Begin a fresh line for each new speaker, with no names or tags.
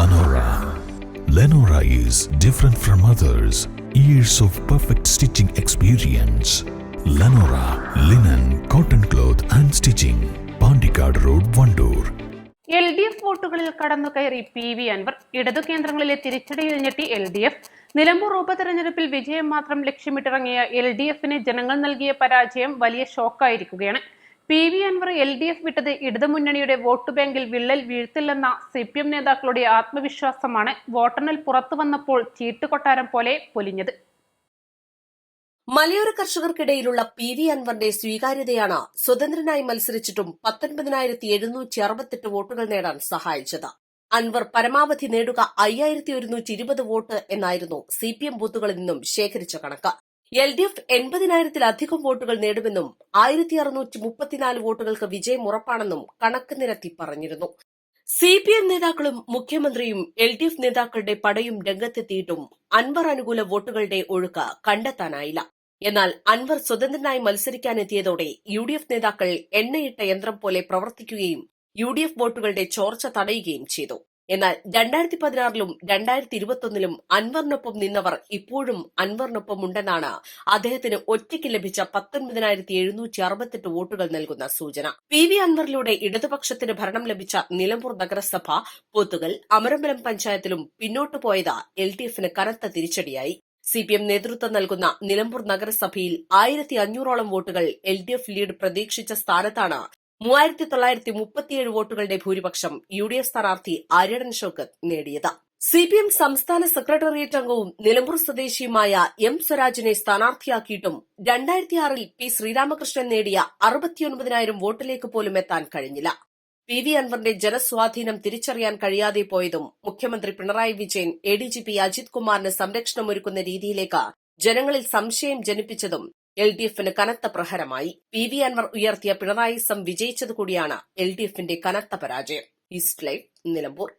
Lenora. Lenora is different from others. Years of perfect stitching experience. Lenora linen, cotton cloth and stitching. Pandikad Road, Vandoor.
LDF വോട്ടുകളിൽ കടന്നുകയറി PV Anwar. ഇടതു കേന്ദ്രങ്ങളിലെ തിരിച്ചടിയിൽ ഞെട്ടി LDF. Nilambur ഉപതെരഞ്ഞെടുപ്പിൽ വിജയം മാത്രം ലക്ഷ്യമിട്ടിറങ്ങിയ LDFന് ജനങ്ങൾ നൽകിയ പരാജയം വലിയ ഷോക്കായിരിക്കുകയാണ്. PV അൻവർ LDF വിട്ടത് ഇടതുമുന്നണിയുടെ വോട്ട് ബാങ്കിൽ വിള്ളൽ വീഴ്ത്തില്ലെന്ന CPM നേതാക്കളുടെ ആത്മവിശ്വാസമാണ് വോട്ടെണ്ണൽ പുറത്തു വന്നപ്പോൾ ചീട്ടുകൊട്ടാരം പോലെ പൊലിഞ്ഞത്.
മലയോര കർഷകർക്കിടയിലുള്ള PV അൻവറിന്റെ സ്വീകാര്യതയാണ് സ്വതന്ത്രനായി മത്സരിച്ചിട്ടും 19,768 വോട്ടുകൾ നേടാൻ സഹായിച്ചത്. അൻവർ പരമാവധി നേടുക 5,120 വോട്ട് എന്നായിരുന്നു CPM ബൂത്തുകളിൽ നിന്നും ശേഖരിച്ച കണക്ക്. LDF 80,000-ലധികം വോട്ടുകൾ നേടുമെന്നും 1,634 വോട്ടുകൾക്ക് വിജയം ഉറപ്പാണെന്നും കണക്ക് നിരത്തി പറഞ്ഞിരുന്നു. CPM നേതാക്കളും മുഖ്യമന്ത്രിയും LDF നേതാക്കളുടെ പടയും രംഗത്തെത്തിയിട്ടും അൻവർ അനുകൂല വോട്ടുകളുടെ ഒഴുക്ക് കണ്ടെത്താനായില്ല. എന്നാൽ അൻവർ സ്വതന്ത്രനായി മത്സരിക്കാനെത്തിയതോടെ UDF നേതാക്കൾ എണ്ണയിട്ട യന്ത്രം പോലെ പ്രവർത്തിക്കുകയും UDF വോട്ടുകളുടെ ചോർച്ച തടയുകയും ചെയ്തു. എന്നാൽ 2016-ലും 2021-ലും അൻവറിനൊപ്പം നിന്നവർ ഇപ്പോഴും അൻവറിനൊപ്പമുണ്ടെന്നാണ് അദ്ദേഹത്തിന് ഒറ്റയ്ക്ക് ലഭിച്ച 19,768 വോട്ടുകൾ നൽകുന്ന സൂചന. PV അൻവറിലൂടെ ഇടതുപക്ഷത്തിന് ഭരണം ലഭിച്ച നിലമ്പൂർ നഗരസഭ, പോത്തുകൽ, അമരമ്പലം പഞ്ചായത്തിലും പിന്നോട്ടു പോയത് LDFന് കനത്ത തിരിച്ചടിയായി. CPM നേതൃത്വം നൽകുന്ന നിലമ്പൂർ നഗരസഭയിൽ 1,500ഓളം വോട്ടുകൾ LDF ലീഡ് പ്രതീക്ഷിച്ച സ്ഥാനത്താണ് 3,937 വോട്ടുകളുടെ ഭൂരിപക്ഷം UDF സ്ഥാനാർത്ഥി ആര്യടൻ ഷൌക്കത്ത് നേടിയത്. CPM സംസ്ഥാന സെക്രട്ടേറിയറ്റ് അംഗവും നിലമ്പൂർ സ്വദേശിയുമായ M സ്വരാജിനെ സ്ഥാനാർത്ഥിയാക്കിയിട്ടും 2006-ൽ P ശ്രീരാമകൃഷ്ണൻ നേടിയ 69,000 വോട്ടിലേക്ക് പോലും എത്താൻ കഴിഞ്ഞില്ല. PV അൻവറിന്റെ ജനസ്വാധീനം തിരിച്ചറിയാൻ കഴിയാതെ പോയതും മുഖ്യമന്ത്രി പിണറായി വിജയൻ ADGP അജിത് കുമാറിന് സംരക്ഷണമൊരുക്കുന്ന രീതിയിലേക്ക് ജനങ്ങളിൽ സംശയം ജനിപ്പിച്ചതും LDFന് കനത്ത പ്രഹരമായി. PV അൻവർ ഉയർത്തിയ പിണറായിസം വിജയിച്ചതുകൂടിയാണ് LDFന്റെ കനത്ത പരാജയം. East live, Nilambur.